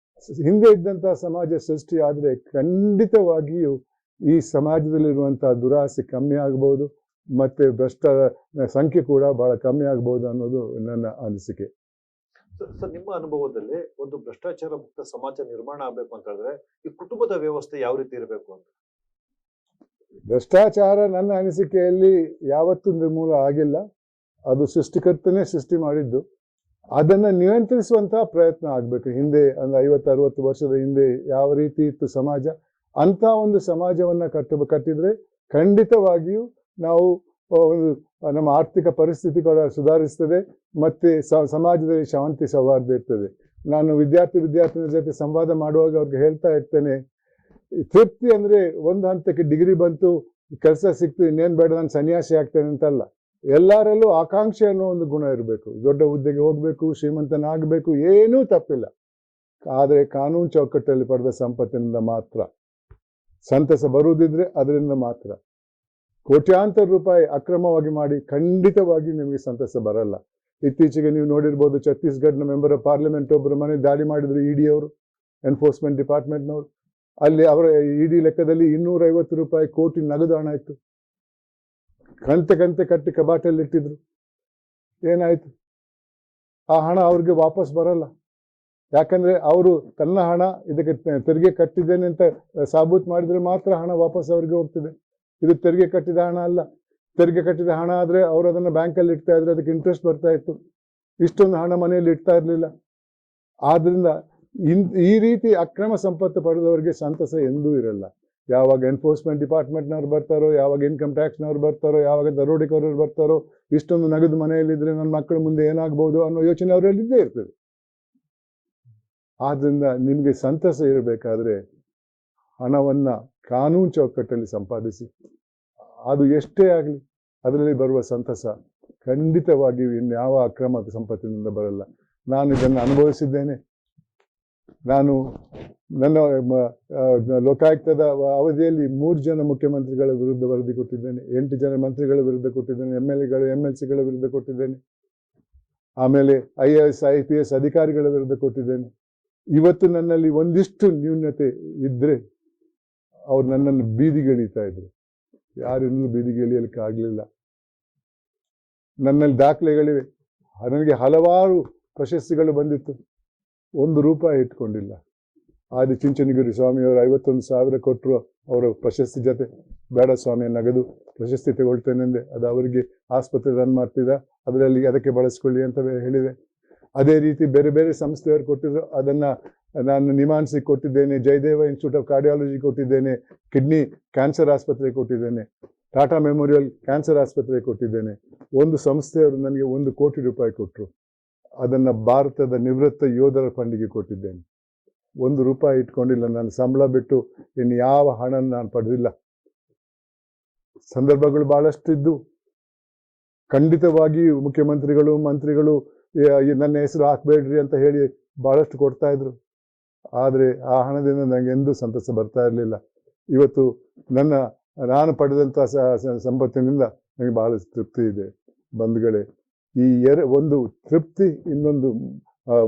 Speaker 2: ಹಿಂದೆ ಇದ್ದಂತಹ ಸಮಾಜ ಸೃಷ್ಟಿ ಆದ್ರೆ ಖಂಡಿತವಾಗಿಯೂ ಈ ಸಮಾಜದಲ್ಲಿರುವಂತಹ ದುರಾಸೆ ಕಮ್ಮಿ ಆಗಬಹುದು, ಮತ್ತೆ ಭ್ರಷ್ಟರ ಸಂಖ್ಯೆ ಕೂಡ ಬಹಳ ಕಮ್ಮಿ ಆಗಬಹುದು ಅನ್ನೋದು ನನ್ನ ಅನಿಸಿಕೆ.
Speaker 1: ಸರ್, ನಿಮ್ಮ ಅನುಭವದಲ್ಲಿ ಒಂದು ಭ್ರಷ್ಟಾಚಾರ ಮುಕ್ತ ಸಮಾಜ ನಿರ್ಮಾಣ ಆಗ್ಬೇಕು ಅಂತ ಹೇಳಿದ್ರೆ ಈ ಕುಟುಂಬದ ವ್ಯವಸ್ಥೆ ಯಾವ ರೀತಿ ಇರಬೇಕು ಅಂತ?
Speaker 2: ಭ್ರಷ್ಟಾಚಾರ ನನ್ನ ಅನಿಸಿಕೆಯಲ್ಲಿ ಯಾವತ್ತೂ ನಿರ್ಮೂಲ ಆಗಿಲ್ಲ. ಅದು ಸೃಷ್ಟಿಕರ್ತನೇ ಸೃಷ್ಟಿ ಮಾಡಿದ್ದು. ಅದನ್ನ ನಿಯಂತ್ರಿಸುವಂತಹ ಪ್ರಯತ್ನ ಆಗ್ಬೇಕು. ಹಿಂದೆ ಒಂದು 50-60 ವರ್ಷದ ಹಿಂದೆ ಯಾವ ರೀತಿ ಇತ್ತು ಸಮಾಜ, ಅಂತ ಒಂದು ಸಮಾಜವನ್ನ ಕಟ್ಟಿದ್ರೆ ಖಂಡಿತವಾಗಿಯೂ ನಾವು ಒಂದು ನಮ್ಮ ಆರ್ಥಿಕ ಪರಿಸ್ಥಿತಿ ಕೂಡ ಸುಧಾರಿಸ್ತದೆ, ಮತ್ತೆ ಸಮಾಜದಲ್ಲಿ ಶಾಂತಿ ಸೌಹಾರ್ದ ಇರ್ತದೆ. ನಾನು ವಿದ್ಯಾರ್ಥಿನಿಯರ ಜೊತೆ ಸಂವಾದ ಮಾಡುವಾಗ ಅವ್ರಿಗೆ ಹೇಳ್ತಾ ಇರ್ತೇನೆ, ತೃಪ್ತಿ ಅಂದ್ರೆ ಒಂದು ಹಂತಕ್ಕೆ ಡಿಗ್ರಿ ಬಂತು, ಕೆಲಸ ಸಿಕ್ತು, ಇನ್ನೇನ್ ಬೇಡ, ನಾನು ಸನ್ಯಾಸಿ ಆಗ್ತೇನೆ ಅಂತಲ್ಲ. ಎಲ್ಲರಲ್ಲೂ ಆಕಾಂಕ್ಷೆ ಅನ್ನೋ ಒಂದು ಗುಣ ಇರಬೇಕು. ದೊಡ್ಡ ಹುದ್ದೆಗೆ ಹೋಗ್ಬೇಕು, ಶ್ರೀಮಂತನಾಗಬೇಕು, ಏನೂ ತಪ್ಪಿಲ್ಲ. ಆದರೆ ಕಾನೂನು ಚೌಕಟ್ಟಲ್ಲಿ ಪಡೆದ ಸಂಪತ್ತಿನಿಂದ ಮಾತ್ರ ಸಂತಸ ಬರುವುದಿದ್ರೆ ಅದರಿಂದ ಮಾತ್ರ. ಕೋಟ್ಯಾಂತರ ರೂಪಾಯಿ ಅಕ್ರಮವಾಗಿ ಮಾಡಿ ಖಂಡಿತವಾಗಿ ನಿಮಗೆ ಸಂತಸ ಬರಲ್ಲ. ಇತ್ತೀಚೆಗೆ ನೀವು ನೋಡಿರ್ಬೋದು, ಛತ್ತೀಸ್ಗಢನ ಮೆಂಬರ್ ಆಫ್ ಪಾರ್ಲಿಮೆಂಟ್ ಒಬ್ಬರು ಮನೆ ದಾಳಿ ಮಾಡಿದ್ರು ಇಡಿ ಅವರು, ಎನ್ಫೋರ್ಸ್ಮೆಂಟ್ ಡಿಪಾರ್ಟ್ಮೆಂಟ್ನವರು. ಅಲ್ಲಿ ಅವರ ಇಡಿ ಲೆಕ್ಕದಲ್ಲಿ 250 ರೂಪಾಯಿ ಕೋಟಿ ನಗದು ಹಣ ಇತ್ತು. ಕಂತೆ ಕಟ್ಟಿ ಕಬಾಟಲ್ಲಿ ಇಟ್ಟಿದ್ರು. ಏನಾಯ್ತು? ಆ ಹಣ ಅವ್ರಿಗೆ ವಾಪಸ್ ಬರಲ್ಲ. ಯಾಕಂದ್ರೆ ಅವರು ತನ್ನ ಹಣ ಇದಕ್ಕೆ ತೆರಿಗೆ ಕಟ್ಟಿದ್ದೇನೆ ಅಂತ ಸಾಬೂತು ಮಾಡಿದ್ರೆ ಮಾತ್ರ ಹಣ ವಾಪಸ್ ಅವ್ರಿಗೆ ಹೋಗ್ತದೆ. ಇದು ತೆರಿಗೆ ಕಟ್ಟಿದ ಹಣ ಅಲ್ಲ. ತೆರಿಗೆ ಕಟ್ಟಿದ ಹಣ ಆದ್ರೆ ಅವರು ಅದನ್ನ ಬ್ಯಾಂಕಲ್ಲಿ ಇಡ್ತಾ ಇದ್ರೆ ಅದಕ್ಕೆ ಇಂಟ್ರೆಸ್ಟ್ ಬರ್ತಾ ಇತ್ತು. ಇಷ್ಟೊಂದು ಹಣ ಮನೆಯಲ್ಲಿ ಇಡ್ತಾ ಇರ್ಲಿಲ್ಲ. ಆದ್ರಿಂದ ಈ ರೀತಿ ಅಕ್ರಮ ಸಂಪತ್ತು ಪಡೆದವರಿಗೆ ಸಂತಸ ಎಂದೂ ಇರಲ್ಲ. ಯಾವಾಗ ಎನ್ಫೋರ್ಸ್ಮೆಂಟ್ ಡಿಪಾರ್ಟ್ಮೆಂಟ್ನವ್ರು ಬರ್ತಾರೋ, ಯಾವಾಗ ಇನ್ಕಮ್ ಟ್ಯಾಕ್ಸ್ನವ್ರು ಬರ್ತಾರೋ, ಯಾವಾಗ ದರೋಡೆಕೋರರು ಬರ್ತಾರೋ, ಇಷ್ಟೊಂದು ನಗದು ಮನೆಯಲ್ಲಿದ್ರೆ ನನ್ನ ಮಕ್ಕಳ ಮುಂದೆ ಏನಾಗ್ಬೋದು ಅನ್ನೋ ಯೋಚನೆ ಅವರಲ್ಲಿ ಇದ್ದೇ ಇರ್ತದೆ. ಆದ್ರಿಂದ ನಿಮಗೆ ಸಂತಸ ಇರಬೇಕಾದ್ರೆ ಹಣವನ್ನ ಕಾನೂನು ಚೌಕಟ್ಟಲ್ಲಿ ಸಂಪಾದಿಸಿ. ಅದು ಎಷ್ಟೇ ಆಗಲಿ, ಅದರಲ್ಲಿ ಬರುವ ಸಂತಸ ಖಂಡಿತವಾಗಿಯೂ ಇನ್ಯಾವ ಅಕ್ರಮ ಸಂಪತ್ತಿನಿಂದ ಬರಲ್ಲ. ನಾನು ಇದನ್ನು ಅನುಭವಿಸಿದ್ದೇನೆ. ನಾನು ನನ್ನ ಲೋಕಾಯುಕ್ತದ ಅವಧಿಯಲ್ಲಿ 3 ಜನ ಮುಖ್ಯಮಂತ್ರಿಗಳ ವಿರುದ್ಧ ವರದಿ ಕೊಟ್ಟಿದ್ದೇನೆ, 8 ಜನ ಮಂತ್ರಿಗಳ ವಿರುದ್ಧ ಕೊಟ್ಟಿದ್ದೇನೆ, MLC ಗಳ ವಿರುದ್ಧ ಕೊಟ್ಟಿದ್ದೇನೆ, ಆಮೇಲೆ IAS IPS ಅಧಿಕಾರಿಗಳ ವಿರುದ್ಧ ಕೊಟ್ಟಿದ್ದೇನೆ. ಇವತ್ತು ನನ್ನಲ್ಲಿ ಒಂದಿಷ್ಟು ನ್ಯೂನ್ಯತೆ ಇದ್ರೆ ಅವ್ರು ನನ್ನನ್ನು ಬೀದಿಗೆಳೀತಾ ಇದ್ರು. ಯಾರಿಂದಲೂ ಬೀದಿಗೆ ಎಳಿಯಲಿಕ್ಕೆ ಆಗ್ಲಿಲ್ಲ. ನನ್ನಲ್ಲಿ ದಾಖಲೆಗಳಿವೆ. ನನಗೆ ಹಲವಾರು ಪ್ರಶಸ್ತಿಗಳು ಬಂದಿತ್ತು. 1 ರೂಪಾಯಿ ಇಟ್ಕೊಂಡಿಲ್ಲ. ಆದಿ ಚುಂಚನಗಿರಿ ಸ್ವಾಮಿಯವರು 51,000 ಕೊಟ್ಟರು ಅವರ ಪ್ರಶಸ್ತಿ ಜೊತೆ. ಬೇಡ ಸ್ವಾಮಿ, ನಗದು ಪ್ರಶಸ್ತಿ ತಗೊಳ್ತೇನೆಂದೆ. ಅದು ಅವರಿಗೆ ಆಸ್ಪತ್ರೆ ರನ್ ಮಾಡ್ತಿದ್ದ, ಅದರಲ್ಲಿ ಅದಕ್ಕೆ ಬಳಸ್ಕೊಳ್ಳಿ ಅಂತ ಹೇಳಿದೆ. ಅದೇ ರೀತಿ ಬೇರೆ ಬೇರೆ ಸಂಸ್ಥೆಯವರು ಕೊಟ್ಟಿದ್ರು, ಅದನ್ನ ನಾನು ನಿಮಾನ್ಸಿಗೆ ಕೊಟ್ಟಿದ್ದೇನೆ, ಜಯದೇವ ಇನ್ಸ್ಟಿಟ್ಯೂಟ್ ಆಫ್ ಕಾರ್ಡಿಯಾಲಜಿ ಕೊಟ್ಟಿದ್ದೇನೆ, ಕಿಡ್ನಿ ಕ್ಯಾನ್ಸರ್ ಆಸ್ಪತ್ರೆ ಕೊಟ್ಟಿದ್ದೇನೆ, ಟಾಟಾ ಮೆಮೋರಿಯಲ್ ಕ್ಯಾನ್ಸರ್ ಆಸ್ಪತ್ರೆ ಕೊಟ್ಟಿದ್ದೇನೆ. ಒಂದು ಸಂಸ್ಥೆಯವರು ನನಗೆ 1 ಕೋಟಿ ರೂಪಾಯಿ ಕೊಟ್ಟರು. ಅದನ್ನ ಭಾರತದ ನಿವೃತ್ತ ಯೋಧರ ಫಂಡಿಗೆ ಕೊಟ್ಟಿದ್ದೇನೆ. 1 ರೂಪಾಯಿ ಇಟ್ಕೊಂಡಿಲ್ಲ. ನಾನು ಸಂಬಳ ಬಿಟ್ಟು ಇನ್ನು ಯಾವ ಹಣ ನಾನು ಪಡೆದಿಲ್ಲ. ಸಂದರ್ಭಗಳು ಬಹಳಷ್ಟು ಇದ್ದು ಖಂಡಿತವಾಗಿ ಮುಖ್ಯಮಂತ್ರಿಗಳು ಮಂತ್ರಿಗಳು ನನ್ನ ಹೆಸರು ಹಾಕ್ಬೇಡ್ರಿ ಅಂತ ಹೇಳಿ ಬಹಳಷ್ಟು ಕೊಡ್ತಾ ಇದ್ರು. ಆದರೆ ಆ ಹಣದಿಂದ ನನಗೆ ಎಂದೂ ಸಂತಸ ಬರ್ತಾ ಇರಲಿಲ್ಲ. ಇವತ್ತು ನಾನು ಪಡೆದಂಥ ಸಂಪತ್ತಿನಿಂದ ನನಗೆ ಬಹಳ ತೃಪ್ತಿ ಇದೆ. ಬಂಧುಗಳೇ, ಈ ಒಂದು ತೃಪ್ತಿ, ಇನ್ನೊಂದು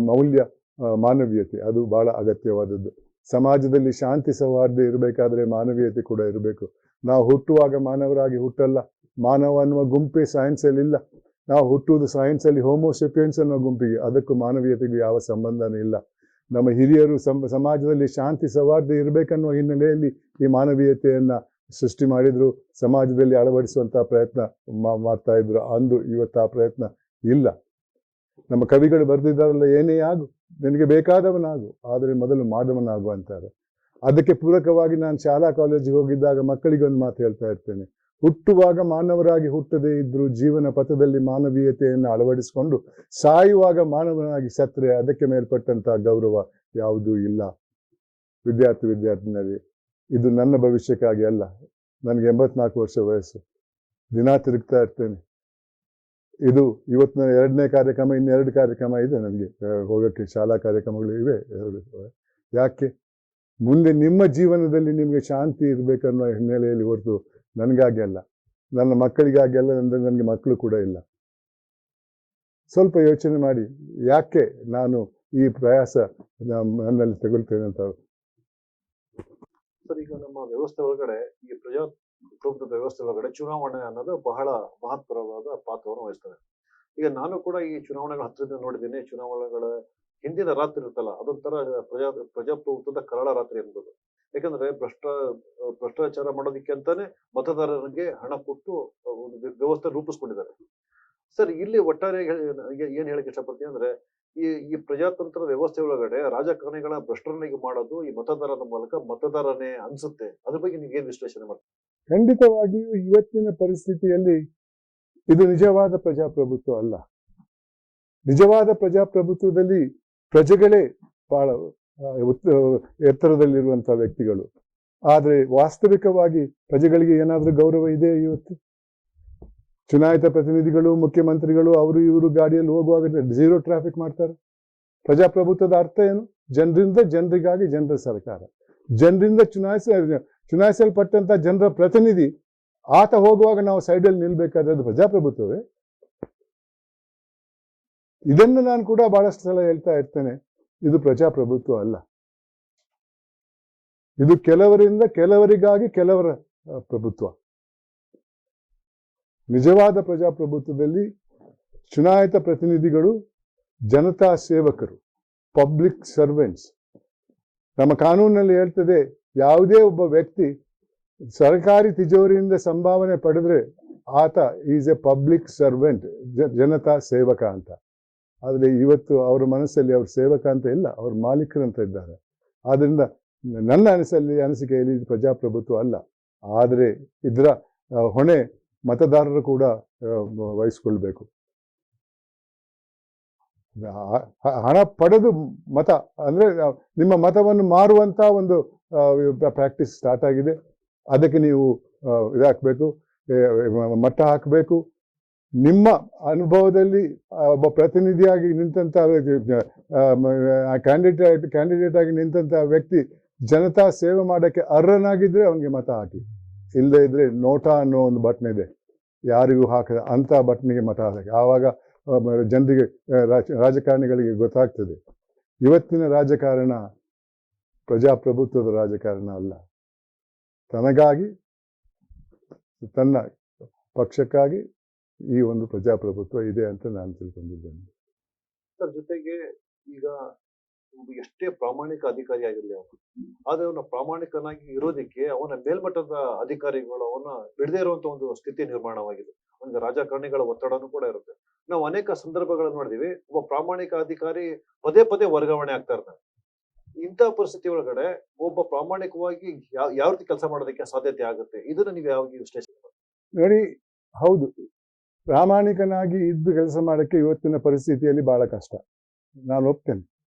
Speaker 2: ಮೌಲ್ಯ ಮಾನವೀಯತೆ, ಅದು ಬಹಳ ಅಗತ್ಯವಾದದ್ದು. ಸಮಾಜದಲ್ಲಿ ಶಾಂತಿ ಸೌಹಾರ್ದ ಇರಬೇಕಾದ್ರೆ ಮಾನವೀಯತೆ ಕೂಡ ಇರಬೇಕು. ನಾವು ಹುಟ್ಟುವಾಗ ಮಾನವರಾಗಿ ಹುಟ್ಟಲ್ಲ. ಮಾನವ ಅನ್ನುವ ಗುಂಪೇ ಸೈನ್ಸಲ್ಲಿ ಇಲ್ಲ. ನಾವು ಹುಟ್ಟುವುದು ಸೈನ್ಸಲ್ಲಿ ಹೋಮೋಸೆಪಿಯನ್ಸ್ ಅನ್ನೋ ಗುಂಪಿಗೆ. ಅದಕ್ಕೂ ಮಾನವೀಯತೆಗೂ ಯಾವ ಸಂಬಂಧನೂ ಇಲ್ಲ. ನಮ್ಮ ಹಿರಿಯರು ಸಮಾಜದಲ್ಲಿ ಶಾಂತಿ ಸೌಹಾರ್ದ ಇರಬೇಕನ್ನುವ ಹಿನ್ನೆಲೆಯಲ್ಲಿ ಈ ಮಾನವೀಯತೆಯನ್ನ ಸೃಷ್ಟಿ ಮಾಡಿದ್ರು, ಸಮಾಜದಲ್ಲಿ ಅಳವಡಿಸುವಂತಹ ಪ್ರಯತ್ನ ಮಾಡ್ತಾ ಇದ್ರು. ಅಂದು ಇವತ್ತು ಆ ಪ್ರಯತ್ನ ಇಲ್ಲ. ನಮ್ಮ ಕವಿಗಳು ಬರೆದಿದ್ದಾರಲ್ಲ, ಏನೇ ಆಗು, ನಿನಗೆ ಬೇಕಾದವನಾಗು, ಆದರೆ ಮೊದಲು ಮಾಧವನಾಗು ಅಂತಾರೆ. ಅದಕ್ಕೆ ಪೂರಕವಾಗಿ ನಾನು ಶಾಲಾ ಕಾಲೇಜಿಗೆ ಹೋಗಿದ್ದಾಗ ಮಕ್ಕಳಿಗೆ ಒಂದು ಮಾತು ಹೇಳ್ತಾ ಇರ್ತೇನೆ. ಹುಟ್ಟುವಾಗ ಮಾನವರಾಗಿ ಹುಟ್ಟದೇ ಇದ್ರು ಜೀವನ ಪಥದಲ್ಲಿ ಮಾನವೀಯತೆಯನ್ನು ಅಳವಡಿಸಿಕೊಂಡು ಸಾಯುವಾಗ ಮಾನವನಾಗಿ ಸತ್ರೆ ಅದಕ್ಕೆ ಮೇಲ್ಪಟ್ಟಂತಹ ಗೌರವ ಯಾವುದೂ ಇಲ್ಲ. ವಿದ್ಯಾರ್ಥಿನಿಯರೇ, ಇದು ನನ್ನ ಭವಿಷ್ಯಕ್ಕಾಗಿ ಅಲ್ಲ. ನನಗೆ 84 ವರ್ಷ ವಯಸ್ಸು. ದಿನ ತಿರುಗ್ತಾ ಇರ್ತೇನೆ. ಇದು ಇವತ್ತಿನ 2ನೇ ಕಾರ್ಯಕ್ರಮ. ಇನ್ನು 2 ಕಾರ್ಯಕ್ರಮ ಇದೆ ನನಗೆ ಹೋಗೋಕ್ಕೆ. ಶಾಲಾ ಕಾರ್ಯಕ್ರಮಗಳು ಇವೆ 2. ಯಾಕೆ? ಮುಂದೆ ನಿಮ್ಮ ಜೀವನದಲ್ಲಿ ನಿಮಗೆ ಶಾಂತಿ ಇರಬೇಕನ್ನೋ ಹಿನ್ನೆಲೆಯಲ್ಲಿ ಹೊರತು ನನಗಾಗಿ ಅಲ್ಲ, ನನ್ನ ಮಕ್ಕಳಿಗಾಗಿ ಅಲ್ಲ. ಅಂದರೆ ನನಗೆ ಮಕ್ಕಳು ಕೂಡ ಇಲ್ಲ. ಸ್ವಲ್ಪ ಯೋಚನೆ ಮಾಡಿ, ಯಾಕೆ ನಾನು ಈ ಪ್ರಯಾಸ ನನ್ನಲ್ಲಿ ತಗೊಳ್ತೇನೆ ಅಂತ.
Speaker 1: ಸರ್, ಈಗ ನಮ್ಮ ವ್ಯವಸ್ಥೆ ಒಳಗಡೆ, ಈ ಪ್ರಜಾಪ್ರಭುತ್ವದ ವ್ಯವಸ್ಥೆ ಒಳಗಡೆ ಚುನಾವಣೆ ಅನ್ನೋದು ಬಹಳ ಮಹತ್ವರವಾದ ಪಾತ್ರವನ್ನು ವಹಿಸ್ತದೆ. ಈಗ ನಾನು ಕೂಡ ಈ ಚುನಾವಣೆಗಳ ಹತ್ತಿರದಿಂದ ನೋಡಿದ್ದೀನಿ. ಚುನಾವಣೆಗಳ ಹಿಂದಿನ ರಾತ್ರಿ ಇರುತ್ತಲ್ಲ, ಅದೊಂಥರ ಪ್ರಜಾಪ್ರಭುತ್ವದ ಕರಾಳ ರಾತ್ರಿ ಅನ್ನೋದು. ಯಾಕಂದ್ರೆ ಭ್ರಷ್ಟಾಚಾರ ಮಾಡೋದಕ್ಕೆ ಅಂತಾನೆ ಮತದಾರರಿಗೆ ಹಣ ಕೊಟ್ಟು ಒಂದು ವ್ಯವಸ್ಥೆ ರೂಪಿಸ್ಕೊಂಡಿದ್ದಾರೆ. ಸರ್ ಇಲ್ಲಿ ಒಟ್ಟಾರೆ ಏನ್ ಹೇಳಕ್ ಇಷ್ಟಪಡ್ತೀನಿ ಅಂದ್ರೆ ಈ ಪ್ರಜಾತಂತ್ರ ವ್ಯವಸ್ಥೆ ಒಳಗಡೆ ರಾಜಕಾರಣಿಗಳ ಭ್ರಷ್ಟರನ್ನಾಗಿ ಮಾಡೋದು ಈ ಮತದಾರರ ಮೂಲಕ ಮತದಾರನೇ ಅನ್ಸುತ್ತೆ. ಅದ್ರ ಬಗ್ಗೆ ನೀವು ಏನ್ ವಿಶ್ಲೇಷಣೆ ಮಾಡ್ತೀರಿ?
Speaker 2: ಖಂಡಿತವಾಗಿಯೂ ಇವತ್ತಿನ ಪರಿಸ್ಥಿತಿಯಲ್ಲಿ ಇದು ನಿಜವಾದ ಪ್ರಜಾಪ್ರಭುತ್ವ ಅಲ್ಲ. ನಿಜವಾದ ಪ್ರಜಾಪ್ರಭುತ್ವದಲ್ಲಿ ಪ್ರಜೆಗಳೇ ಬಹಳ ಎತ್ತರದಲ್ಲಿರುವಂತಹ ವ್ಯಕ್ತಿಗಳು. ಆದ್ರೆ ವಾಸ್ತವಿಕವಾಗಿ ಪ್ರಜೆಗಳಿಗೆ ಏನಾದ್ರೂ ಗೌರವ ಇದೆ ಇವತ್ತು? ಚುನಾಯಿತ ಪ್ರತಿನಿಧಿಗಳು, ಮುಖ್ಯಮಂತ್ರಿಗಳು ಅವರು ಇವರು ಗಾಡಿಯಲ್ಲಿ ಹೋಗುವಾಗ ಝೀರೋ ಟ್ರಾಫಿಕ್ ಮಾಡ್ತಾರೆ. ಪ್ರಜಾಪ್ರಭುತ್ವದ ಅರ್ಥ ಏನು? ಜನರಿಂದ ಜನರಿಗಾಗಿ ಜನರ ಸರ್ಕಾರ. ಜನರಿಂದ ಚುನಾಯಿಸಲ್ಪಟ್ಟಂತ ಜನರ ಪ್ರತಿನಿಧಿ ಆತ ಹೋಗುವಾಗ ನಾವು ಸೈಡಲ್ಲಿ ನಿಲ್ಬೇಕಾದ್ರೆ ಅದು ಪ್ರಜಾಪ್ರಭುತ್ವವೇ? ಇದನ್ನು ನಾನು ಕೂಡ ಬಹಳಷ್ಟು ಸಲ ಹೇಳ್ತಾ ಇರ್ತೇನೆ, ಇದು ಪ್ರಜಾಪ್ರಭುತ್ವ ಅಲ್ಲ. ಇದು ಕೆಲವರಿಂದ ಕೆಲವರಿಗಾಗಿ ಕೆಲವರ ಪ್ರಭುತ್ವ. ನಿಜವಾದ ಪ್ರಜಾಪ್ರಭುತ್ವದಲ್ಲಿ ಚುನಾಯಿತ ಪ್ರತಿನಿಧಿಗಳು ಜನತಾ ಸೇವಕರು, ಪಬ್ಲಿಕ್ ಸರ್ವೆಂಟ್ಸ್. ನಮ್ಮ ಕಾನೂನಿನಲ್ಲಿ ಹೇಳ್ತದೆ, ಯಾವುದೇ ಒಬ್ಬ ವ್ಯಕ್ತಿ ಸರ್ಕಾರಿ ತಿಜೋರಿಯಿಂದ ಸಂಭಾವನೆ ಪಡೆದ್ರೆ ಆತ is A public servant, Janata ಸೇವಕ ಅಂತ. ಆದರೆ ಇವತ್ತು ಅವರ ಮನಸ್ಸಲ್ಲಿ ಅವ್ರ ಸೇವಕ ಅಂತ ಇಲ್ಲ, ಅವ್ರ ಮಾಲೀಕರಂತ ಇದ್ದಾರೆ. ಆದ್ರಿಂದ ನನ್ನ ಅನಿಸಿಕೆಯಲ್ಲಿ ಇದು ಪ್ರಜಾಪ್ರಭುತ್ವ ಅಲ್ಲ. ಆದರೆ ಇದರ ಹೊಣೆ ಮತದಾರರು ಕೂಡ ವಹಿಸ್ಕೊಳ್ಬೇಕು. ಹಣ ಪಡೆದು ಮತ ಅಂದ್ರೆ ನಿಮ್ಮ ಮತವನ್ನು ಮಾರುವಂತ ಒಂದು ಪ್ರಾಕ್ಟೀಸ್ ಸ್ಟಾರ್ಟ್ ಆಗಿದೆ. ಅದಕ್ಕೆ ನೀವು ಇದಾಕಬೇಕು, ಮಟ್ಟ ಹಾಕಬೇಕು. ನಿಮ್ಮ ಅನುಭವದಲ್ಲಿ ಒಬ್ಬ ಪ್ರತಿನಿಧಿಯಾಗಿ ನಿಂತ ಕ್ಯಾಂಡಿಡೇಟ್ ಆಗಿ ನಿಂತ ವ್ಯಕ್ತಿ ಜನತಾ ಸೇವೆ ಮಾಡಕ್ಕೆ ಅರ್ಹನಾಗಿದ್ರೆ ಅವನಿಗೆ ಮತ ಹಾಕಿ. ಇಲ್ಲದೆ ಇದ್ರೆ ನೋಟಾ ಅನ್ನೋ ಒಂದು ಬಟನ್ ಇದೆ, ಯಾರಿಗೂ ಹಾಕದ ಅಂತ ಬಟನ್ಗೆ ಮತ ಹಾಕಿ. ಆವಾಗ ಜನರಿಗೆ, ರಾಜಕಾರಣಿಗಳಿಗೆ ಗೊತ್ತಾಗ್ತದೆ ಇವತ್ತಿನ ರಾಜಕಾರಣ ಪ್ರಜಾಪ್ರಭುತ್ವದ ರಾಜಕಾರಣ ಅಲ್ಲ. ತನಗಾಗಿ, ತನ್ನ ಪಕ್ಷಕ್ಕಾಗಿ ಈ ಒಂದು ಪ್ರಜಾಪ್ರಭುತ್ವ ಇದೆ ಅಂತ ನಾನು ತಿಳ್ಕೊಂಡಿದ್ದೇನೆ.
Speaker 1: ಸರ್, ಜೊತೆಗೆ ಈಗ ಎಷ್ಟೇ ಪ್ರಾಮಾಣಿಕ ಅಧಿಕಾರಿ ಆಗಿರ್ಲಿ ಅವನು, ಆದ್ರೆ ಅವನ ಪ್ರಾಮಾಣಿಕನಾಗಿ ಇರೋದಕ್ಕೆ ಅವನ ಮೇಲ್ಮಟ್ಟದ ಅಧಿಕಾರಿಗಳು ಅವನ್ನ ಬಿಡದೇ ಇರುವಂತ ಒಂದು ಸ್ಥಿತಿ ನಿರ್ಮಾಣವಾಗಿದೆ. ಒಂದು ರಾಜಕಾರಣಿಗಳ ಒತ್ತಡನೂ ಕೂಡ ಇರುತ್ತೆ. ನಾವು ಅನೇಕ ಸಂದರ್ಭಗಳನ್ನು ನೋಡಿದೀವಿ, ಒಬ್ಬ ಪ್ರಾಮಾಣಿಕ ಅಧಿಕಾರಿ ಪದೇ ಪದೇ ವರ್ಗಾವಣೆ ಆಗ್ತಾ ಇರ್ತಾನೆ. ಇಂಥ ಪರಿಸ್ಥಿತಿ ಒಳಗಡೆ ಒಬ್ಬ ಪ್ರಾಮಾಣಿಕವಾಗಿ ಯಾವ ರೀತಿ ಕೆಲಸ ಮಾಡೋದಕ್ಕೆ ಸಾಧ್ಯತೆ ಆಗುತ್ತೆ? ಇದನ್ನ ನೀವು ಯಾವ ವಿಶ್ಲೇಷಣೆ ಮಾಡ್ತೀರಿ?
Speaker 2: ನೋಡಿ, ಹೌದು, ಪ್ರಾಮಾಣಿಕನಾಗಿ ಇದ್ದು ಕೆಲಸ ಮಾಡಕ್ಕೆ ಇವತ್ತಿನ ಪರಿಸ್ಥಿತಿಯಲ್ಲಿ ಬಹಳ ಕಷ್ಟ, ನಾನು ಒಪ್ತೇನೆ.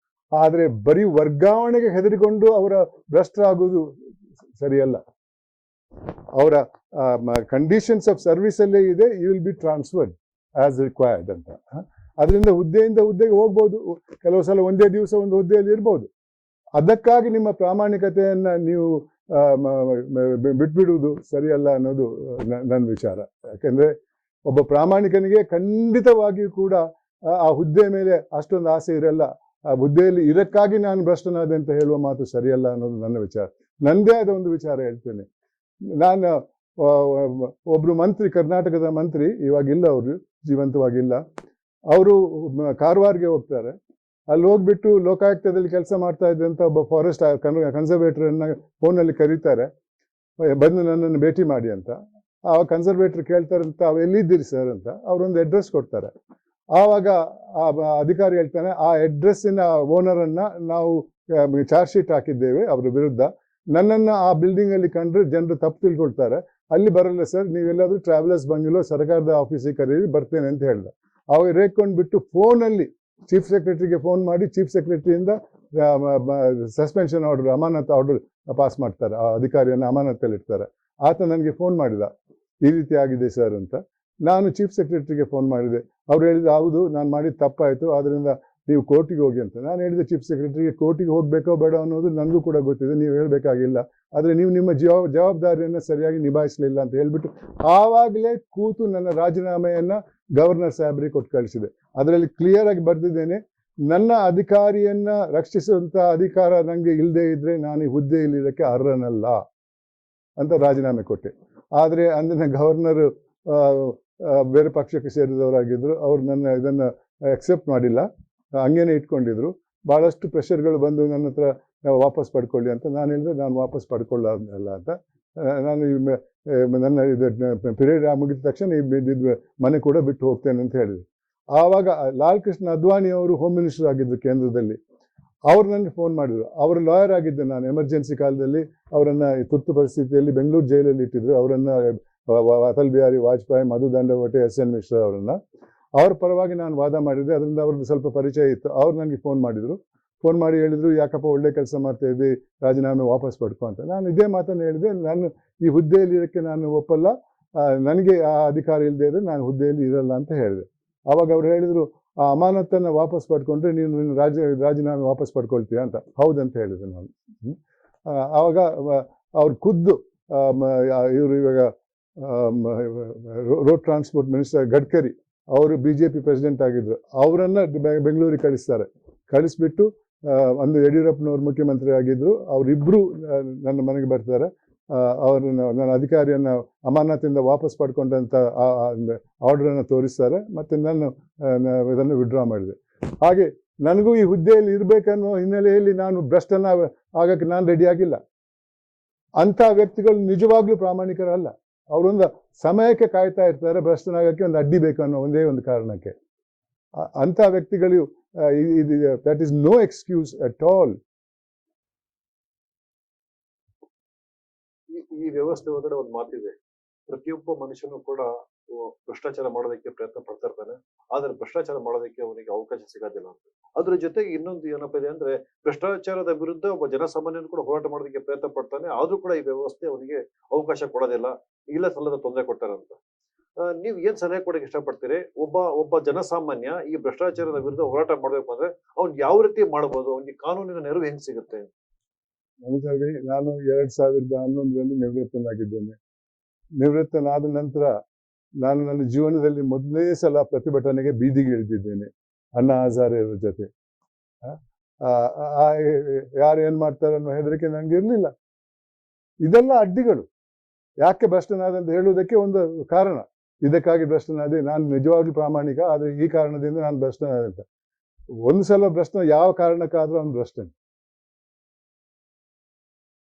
Speaker 2: ಆದ್ರೆ ಬರೀ ವರ್ಗಾವಣೆಗೆ ಹೆದರಿಕೊಂಡು ಅವರ ಭ್ರಷ್ಟರಾಗುವುದು ಸರಿಯಲ್ಲ. ಅವರ ಕಂಡೀಷನ್ಸ್ ಆಫ್ ಸರ್ವಿಸ್ ಅಲ್ಲೇ ಇದೆ, you will be transferred as required ಅಂತ. ಅದರಿಂದ ಹುದ್ದೆಯಿಂದ ಹುದ್ದೆಗೆ ಹೋಗ್ಬೋದು, ಕೆಲವು ಸಲ ಒಂದೇ ದಿವಸ ಒಂದು ಹುದ್ದೆಯಲ್ಲಿ ಇರ್ಬೋದು. ಅದಕ್ಕಾಗಿ ನಿಮ್ಮ ಪ್ರಾಮಾಣಿಕತೆಯನ್ನ ನೀವು ಬಿಟ್ಬಿಡುವುದು ಸರಿಯಲ್ಲ ಅನ್ನೋದು ನನ್ನ ವಿಚಾರ. ಯಾಕೆಂದ್ರೆ ಒಬ್ಬ ಪ್ರಾಮಾಣಿಕನಿಗೆ ಖಂಡಿತವಾಗಿಯೂ ಕೂಡ ಆ ಹುದ್ದೆ ಮೇಲೆ ಅಷ್ಟೊಂದು ಆಸೆ ಇರಲ್ಲ. ಆ ಹುದ್ದೆಯಲ್ಲಿ ಇದಕ್ಕಾಗಿ ನಾನು ಭ್ರಷ್ಟನಾದೆ ಅಂತ ಹೇಳುವ ಮಾತು ಸರಿಯಲ್ಲ ಅನ್ನೋದು ನನ್ನ ವಿಚಾರ. ನಂದೇ ಆದ ಒಂದು ವಿಚಾರ ಹೇಳ್ತೇನೆ. ನಾನು ಒಬ್ರು ಮಂತ್ರಿ, ಕರ್ನಾಟಕದ ಮಂತ್ರಿ, ಇವಾಗಿಲ್ಲ, ಅವರು ಜೀವಂತವಾಗಿಲ್ಲ. ಅವರು ಕಾರವಾರ್ಗೆ ಹೋಗ್ತಾರೆ. ಅಲ್ಲಿ ಹೋಗ್ಬಿಟ್ಟು ಲೋಕಾಯುಕ್ತದಲ್ಲಿ ಕೆಲಸ ಮಾಡ್ತಾ ಇದ್ದಂಥ ಒಬ್ಬ ಫಾರೆಸ್ಟ್ ಕನ್ಸರ್ವೇಟರನ್ನ ಫೋನಲ್ಲಿ ಕರೀತಾರೆ, ಬಂದು ನನ್ನನ್ನು ಭೇಟಿ ಮಾಡಿ ಅಂತ. ಆ ಕನ್ಸರ್ವೇಟರ್ ಕೇಳ್ತಾರಂತ, ಅವು ಎಲ್ಲಿದ್ದೀರಿ ಸರ್ ಅಂತ. ಅವರೊಂದು ಅಡ್ರೆಸ್ ಕೊಡ್ತಾರೆ. ಆವಾಗ ಆ ಅಧಿಕಾರಿ ಹೇಳ್ತಾನೆ, ಆ ಅಡ್ರೆಸ್ಸಿನ ಓನರನ್ನ ನಾವು ಚಾರ್ಜ್ ಶೀಟ್ ಹಾಕಿದ್ದೇವೆ ಅವರ ವಿರುದ್ಧ. ನನ್ನನ್ನು ಆ ಬಿಲ್ಡಿಂಗ್ ಅಲ್ಲಿ ಕಂಡ್ರೆ ಜನರು ತಪ್ಪು ತಿಳ್ಕೊಳ್ತಾರೆ, ಅಲ್ಲಿ ಬರಲ್ಲ ಸರ್, ನೀವೆಲ್ಲಾದ್ರೂ ಟ್ರಾವೆಲರ್ಸ್ ಬಂಗಿಲೋ ಸರ್ಕಾರದ ಆಫೀಸಿಗೆ ಕರೀರಿ, ಬರ್ತೇನೆ ಅಂತ ಹೇಳ್ದ. ಅವಾಗ ರೇಕೊಂಡ್ಬಿಟ್ಟು ಫೋನಲ್ಲಿ ಚೀಫ್ ಸೆಕ್ರೆಟರಿಗೆ ಫೋನ್ ಮಾಡಿ ಚೀಫ್ ಸೆಕ್ರೆಟರಿಯಿಂದ ಸಸ್ಪೆನ್ಷನ್ ಆರ್ಡರ್, ಅಮಾನತ್ ಆರ್ಡರ್ ಪಾಸ್ ಮಾಡ್ತಾರೆ. ಆ ಅಧಿಕಾರಿಯನ್ನು ಅಮಾನತಲ್ಲಿ ಇಡ್ತಾರೆ. ಆತ ನನಗೆ ಫೋನ್ ಮಾಡಿದ, ಈ ರೀತಿ ಆಗಿದೆ ಸರ್ ಅಂತ. ನಾನು ಚೀಫ್ ಸೆಕ್ರೆಟರಿಗೆ ಫೋನ್ ಮಾಡಿದೆ. ಅವ್ರು ಹೇಳಿದ, ಹೌದು ನಾನು ಮಾಡಿದ ತಪ್ಪಾಯಿತು, ಆದ್ದರಿಂದ ನೀವು ಕೋರ್ಟಿಗೆ ಹೋಗಿ ಅಂತ. ನಾನು ಹೇಳಿದೆ ಚೀಫ್ ಸೆಕ್ರೆಟರಿಗೆ, ಕೋರ್ಟಿಗೆ ಹೋಗ್ಬೇಕೋ ಬೇಡ ಅನ್ನೋದು ನನಗೂ ಕೂಡ ಗೊತ್ತಿದೆ, ನೀವು ಹೇಳಬೇಕಾಗಿಲ್ಲ. ಆದರೆ ನೀವು ನಿಮ್ಮ ಜವಾಬ್ದಾರಿಯನ್ನು ಸರಿಯಾಗಿ ನಿಭಾಯಿಸಲಿಲ್ಲ ಅಂತ ಹೇಳ್ಬಿಟ್ಟು ಆವಾಗಲೇ ಕೂತು ನನ್ನ ರಾಜೀನಾಮೆಯನ್ನು ಗವರ್ನರ್ ಸಾಹೇಬ್ರಿಗೆ ಕೊಟ್ಟು ಕಳಿಸಿದೆ. ಅದರಲ್ಲಿ ಕ್ಲಿಯರ್ ಆಗಿ ಬರೆದಿದ್ದೇನೆ, ನನ್ನ ಅಧಿಕಾರಿಯನ್ನ ರಕ್ಷಿಸುವಂತ ಅಧಿಕಾರ ನನಗೆ ಇಲ್ಲದೆ ಇದ್ರೆ ನಾನು ಈ ಹುದ್ದೆಯಲ್ಲಿರೋಕ್ಕೆ ಅರ್ಹನಲ್ಲ ಅಂತ ರಾಜೀನಾಮೆ ಕೊಟ್ಟೆ. ಆದರೆ ಅಂದಿನ ಗವರ್ನರ್ ಬೇರೆ ಪಕ್ಷಕ್ಕೆ ಸೇರಿದವರಾಗಿದ್ದರು. ಅವ್ರು ಇದನ್ನು ಅಕ್ಸೆಪ್ಟ್ ಮಾಡಿಲ್ಲ, ಹಂಗೇನೆ ಇಟ್ಕೊಂಡಿದ್ರು. ಭಾಳಷ್ಟು ಪ್ರೆಷರ್ಗಳು ಬಂದು ನನ್ನ ಹತ್ರ ವಾಪಸ್ ಪಡ್ಕೊಳ್ಳಿ ಅಂತ. ನಾನು ಹೇಳಿದೆ, ನಾನು ವಾಪಸ್ ಪಡ್ಕೊಳ್ಳಲ್ಲ ಅಂತ. ನಾನು ನನ್ನ ಇದು ಪೀರಿಯಡ್ ಮುಗಿದ ತಕ್ಷಣ ಇದು ಮನೆ ಕೂಡ ಬಿಟ್ಟು ಹೋಗ್ತೇನೆ ಅಂತ ಹೇಳಿದ್ರು. ಆವಾಗ ಲಾಲ್ ಕೃಷ್ಣ ಅದ್ವಾನಿ ಅವರು ಹೋಮ್ ಮಿನಿಸ್ಟರ್ ಆಗಿದ್ದರು ಕೇಂದ್ರದಲ್ಲಿ. ಅವ್ರು ನನಗೆ ಫೋನ್ ಮಾಡಿದ್ರು. ಅವರು ಲಾಯರ್ ಆಗಿದ್ದೆ ನಾನು. ಎಮರ್ಜೆನ್ಸಿ ಕಾಲದಲ್ಲಿ ಅವರನ್ನು ತುರ್ತು ಪರಿಸ್ಥಿತಿಯಲ್ಲಿ ಬೆಂಗಳೂರು ಜೈಲಲ್ಲಿ ಇಟ್ಟಿದ್ರು. ಅವರನ್ನು ಅಟಲ್ ಬಿಹಾರಿ ವಾಜಪೇಯಿ, ಮಧು ದಂಡವಟೆ, SN ಮಿಶ್ರಾ ಅವರನ್ನು. ಅವ್ರ ಪರವಾಗಿ ನಾನು ವಾದ ಮಾಡಿದ್ದೆ. ಅದರಿಂದ ಅವ್ರದ್ದು ಸ್ವಲ್ಪ ಪರಿಚಯ ಇತ್ತು. ಅವ್ರು ನನಗೆ ಫೋನ್ ಮಾಡಿದರು. ಫೋನ್ ಮಾಡಿ ಹೇಳಿದರು, ಯಾಕಪ್ಪ ಒಳ್ಳೆ ಕೆಲಸ ಮಾಡ್ತಾ ಇದ್ದಿ, ರಾಜೀನಾಮೆ ವಾಪಸ್ ಪಡ್ಕೊ ಅಂತ. ನಾನು ಇದೇ ಮಾತನ್ನು ಹೇಳಿದೆ, ನಾನು ಈ ಹುದ್ದೆಯಲ್ಲಿ ಇರೋಕ್ಕೆ ನಾನು ಒಪ್ಪಲ್ಲ, ನನಗೆ ಆ ಅಧಿಕಾರ ಇಲ್ಲದೆ ಇದ್ದರೆ ನಾನು ಹುದ್ದೆಯಲ್ಲಿ ಇರಲ್ಲ ಅಂತ ಹೇಳಿದೆ. ಆವಾಗ ಅವ್ರು ಹೇಳಿದರು, ಆ ಅಮಾನತನ್ನು ವಾಪಸ್ ಪಡ್ಕೊಂಡ್ರೆ ನೀನು ರಾಜೀನಾಮೆ ವಾಪಸ್ ಪಡ್ಕೊಳ್ತೀಯ ಅಂತ. ಹೌದಂತ ಹೇಳಿದೆ ನಾನು. ಆವಾಗ ಅವ್ರು ಖುದ್ದು ಇವರು ಇವಾಗ ರೋಡ್ ಟ್ರಾನ್ಸ್ಪೋರ್ಟ್ ಮಿನಿಸ್ಟರ್ ಗಡ್ಕರಿ ಅವರು BJP ಪ್ರೆಸಿಡೆಂಟ್ ಆಗಿದ್ದರು. ಅವರನ್ನು ಬೆಂಗಳೂರಿಗೆ ಕಳಿಸ್ಬಿಟ್ಟು ಒಂದು ಯಡಿಯೂರಪ್ಪನವ್ರು ಮುಖ್ಯಮಂತ್ರಿ ಆಗಿದ್ದರು. ಅವರಿಬ್ಬರು ನನ್ನ ಮನೆಗೆ ಬರ್ತಾರೆ. ಅವರನ್ನು ನನ್ನ ಅಧಿಕಾರಿಯನ್ನು ಅಮಾನತಿಂದ ವಾಪಸ್ ಪಡ್ಕೊಂಡಂಥ ಆರ್ಡ್ರನ್ನು ತೋರಿಸ್ತಾರೆ. ಮತ್ತು ನಾನು ಇದನ್ನು ವಿಡ್ರಾ ಮಾಡಿದೆ. ಹಾಗೆ ನನಗೂ ಈ ಹುದ್ದೆಯಲ್ಲಿ ಇರಬೇಕನ್ನೋ ಹಿನ್ನೆಲೆಯಲ್ಲಿ ನಾನು ಭ್ರಷ್ಟನ ಆಗೋಕ್ಕೆ ನಾನು ರೆಡಿಯಾಗಿಲ್ಲ. ಅಂಥ ವ್ಯಕ್ತಿಗಳು ನಿಜವಾಗ್ಲೂ ಪ್ರಾಮಾಣಿಕರಲ್ಲ. ಅವರೊಂದು ಸಮಯಕ್ಕೆ ಕಾಯ್ತಾ ಇರ್ತಾರೆ, ಭ್ರಷ್ಟನಾಗಕ್ಕೆ ಒಂದು ಅಡ್ಡಿ ಬೇಕು ಅನ್ನೋ ಒಂದೇ ಒಂದು ಕಾರಣಕ್ಕೆ. ಅಂಥ ವ್ಯಕ್ತಿಗಳು that is no excuse at all.
Speaker 1: ಈ ವ್ಯವಸ್ಥೆ ಒಳಗಡೆ ಒಂದು ಮಾತಿದೆ, ಪ್ರತಿಯೊಬ್ಬ ಮನುಷ್ಯನು ಕೂಡ ಭ್ರಷ್ಟಾಚಾರ ಮಾಡೋದಕ್ಕೆ ಪ್ರಯತ್ನ ಪಡ್ತಾ ಇರ್ತಾನೆ, ಆದ್ರೆ ಭ್ರಷ್ಟಾಚಾರ ಮಾಡೋದಕ್ಕೆ ಅವನಿಗೆ ಅವಕಾಶ ಸಿಗೋದಿಲ್ಲ ಅಂತ. ಅದ್ರ ಜೊತೆಗೆ ಇನ್ನೊಂದು ಏನಪ್ಪ ಇದೆ ಅಂದ್ರೆ, ಭ್ರಷ್ಟಾಚಾರದ ವಿರುದ್ಧ ಒಬ್ಬ ಜನಸಾಮಾನ್ಯನು ಕೂಡ ಹೋರಾಟ ಮಾಡೋದಕ್ಕೆ ಪ್ರಯತ್ನ ಪಡ್ತಾನೆ, ಆದ್ರೂ ಕೂಡ ಈ ವ್ಯವಸ್ಥೆ ಅವನಿಗೆ ಅವಕಾಶ ಕೊಡೋದಿಲ್ಲ, ಇಲ್ಲ ಸಲ್ಲದ ತೊಂದರೆ ಕೊಡ್ತಾರಂತ. ನೀವ್ ಏನ್ ಸಲಹೆ ಕೊಡಕ್ಕೆ ಇಷ್ಟಪಡ್ತೀರಿ? ಒಬ್ಬ ಜನಸಾಮಾನ್ಯ ಈ ಭ್ರಷ್ಟಾಚಾರದ ವಿರುದ್ಧ ಹೋರಾಟ ಮಾಡ್ಬೇಕು ಅಂದ್ರೆ ಅವ್ನ್ ಯಾವ ರೀತಿ ಮಾಡಬಹುದು? ಅವ್ನಿಗೆ ಕಾನೂನಿನ ನೆರವು ಹೆಂಗ್ ಸಿಗುತ್ತೆ?
Speaker 2: ನಾನು 2011ರಲ್ಲಿ ನಿವೃತ್ತನಾಗಿದ್ದೇನೆ. ನಿವೃತ್ತನಾದ ನಂತರ ನಾನು ನನ್ನ ಜೀವನದಲ್ಲಿ ಮೊದಲನೇ ಸಲ ಪ್ರತಿಭಟನೆಗೆ ಬೀದಿಗೆ ಇಳಿದಿದ್ದೇನೆ ಅಣ್ಣಾ ಹಜಾರೆ ಅವ್ರ ಜೊತೆ. ಯಾರು ಏನ್ ಮಾಡ್ತಾರೆ ಅನ್ನೋ ಹೆದರಿಕೆ ನನಗೆ ಇರಲಿಲ್ಲ. ಇದೆಲ್ಲ ಅಡ್ಡಿಗಳು. ಯಾಕೆ ಭ್ರಷ್ಟನಾದಂತ ಹೇಳುವುದಕ್ಕೆ ಒಂದು ಕಾರಣ. ಇದಕ್ಕಾಗಿ ಭ್ರಷ್ಟನಾದೆ, ನಾನು ನಿಜವಾಗ್ಲೂ ಪ್ರಾಮಾಣಿಕ, ಆದರೆ ಈ ಕಾರಣದಿಂದ ನಾನು ಭ್ರಷ್ಟನಾದೆ ಅಂತ. ಒಂದು ಸಲ ಭ್ರಷ್ಟ ಯಾವ ಕಾರಣಕ್ಕಾದ್ರೂ ಅವನು ಭ್ರಷ್ಟನೆ.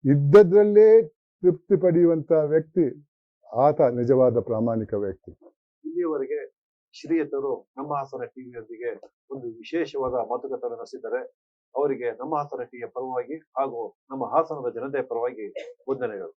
Speaker 2: ಇದ್ದದ್ರಲ್ಲೇ ತೃಪ್ತಿ ಪಡೆಯುವಂತ ವ್ಯಕ್ತಿ ಆತ ನಿಜವಾದ ಪ್ರಾಮಾಣಿಕ ವ್ಯಕ್ತಿ.
Speaker 1: ಇಲ್ಲಿಯವರೆಗೆ ಶ್ರೀಯುತರು ನಮ್ಮ ಹಾಸನ ಟಿವಿಯೊಂದಿಗೆ ಒಂದು ವಿಶೇಷವಾದ ಮಾತುಕತೆ ನಡೆಸಿದ್ದಾರೆ. ಅವರಿಗೆ ನಮ್ಮ ಹಾಸನ ಟಿವಿಯ ಪರವಾಗಿ ಹಾಗೂ ನಮ್ಮ ಹಾಸನದ ಜನತೆಯ ಪರವಾಗಿ ವಂದನೆಗಳು.